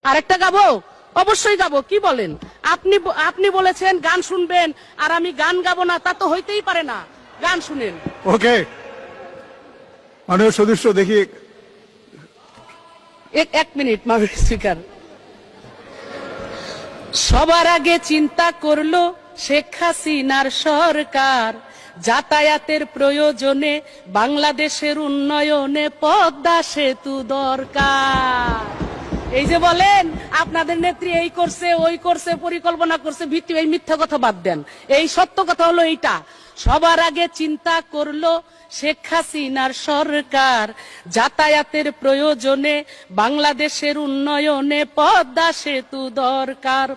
আরেকটা গাবো, অবশ্যই গাবো, কি বলেন? আপনি আপনি বলেছেন গান শুনবেন আর আমি গান গাবো না, তা তো হইতেই পারে না। গান শুনেন। ওকে, মাননীয় সদস্য দেখি। এক মিনিট মাননীয় স্পিকার। সবার আগে চিন্তা করলো শেখ হাসিনার সরকার, যাতায়াতের প্রয়োজনে বাংলাদেশের উন্নয়নে পদ্মা সেতু দরকার। এই যে বলেন আপনাদের নেত্রী এই করছে ওই করছে পরিকল্পনা করছে, ভিত্তি এই মিথ্যা কথা বাদ দেন। এই সত্য কথা হলো এইটা, সবার আগে চিন্তা করলো শেখ হাসিনার সরকার, যাতায়াতের প্রয়োজনে বাংলাদেশের উন্নয়নে পদ্মা সেতু দরকার।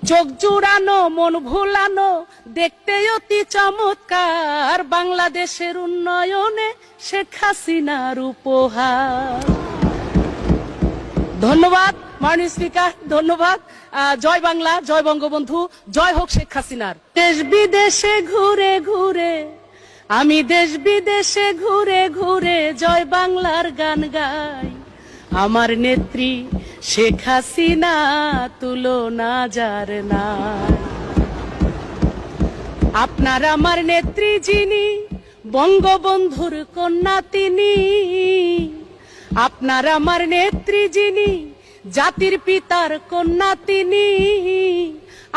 চোখ জুড়ানো মন ভুলানো দেখতে অতি চমৎকার, বাংলাদেশের উন্নয়নে শেখ হাসিনার উপহার। ধন্যবাদ মাননীয় স্পিকার, ধন্যবাদ। জয় বাংলা, জয় বঙ্গবন্ধু, জয় হোক শেখ হাসিনার। দেশ বিদেশে ঘুরে ঘুরে আমি দেশ বিদেশে ঘুরে ঘুরে জয় বাংলার গান গাই। আমার নেত্রী শেখ হাসিনা তুলনা যার নাই। আপনার আমার নেত্রী যিনি বঙ্গবন্ধুর কন্যা তিনি, আপনার আমার নেত্রী যিনি জাতির পিতার কন্যা তিনি,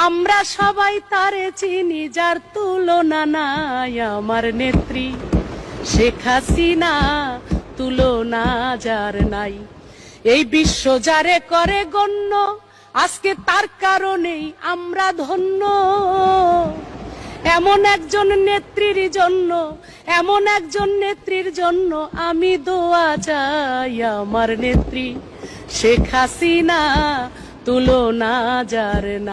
আমরা সবাই তারে চিনি যার তুলনা নাই। আমার নেত্রী শেখ হাসিনা তুলনা যার নাই। এই বিশ্ব যারে করে গণ্য আজকে তার কারণেই আমরা ধন্য। এমন একজন নেত্রীর জন্য, এমন একজন নেত্রীর জন্য আমি দোয়া চাই। আমার নেত্রী শেখ হাসিনা তুলনা যার নাই।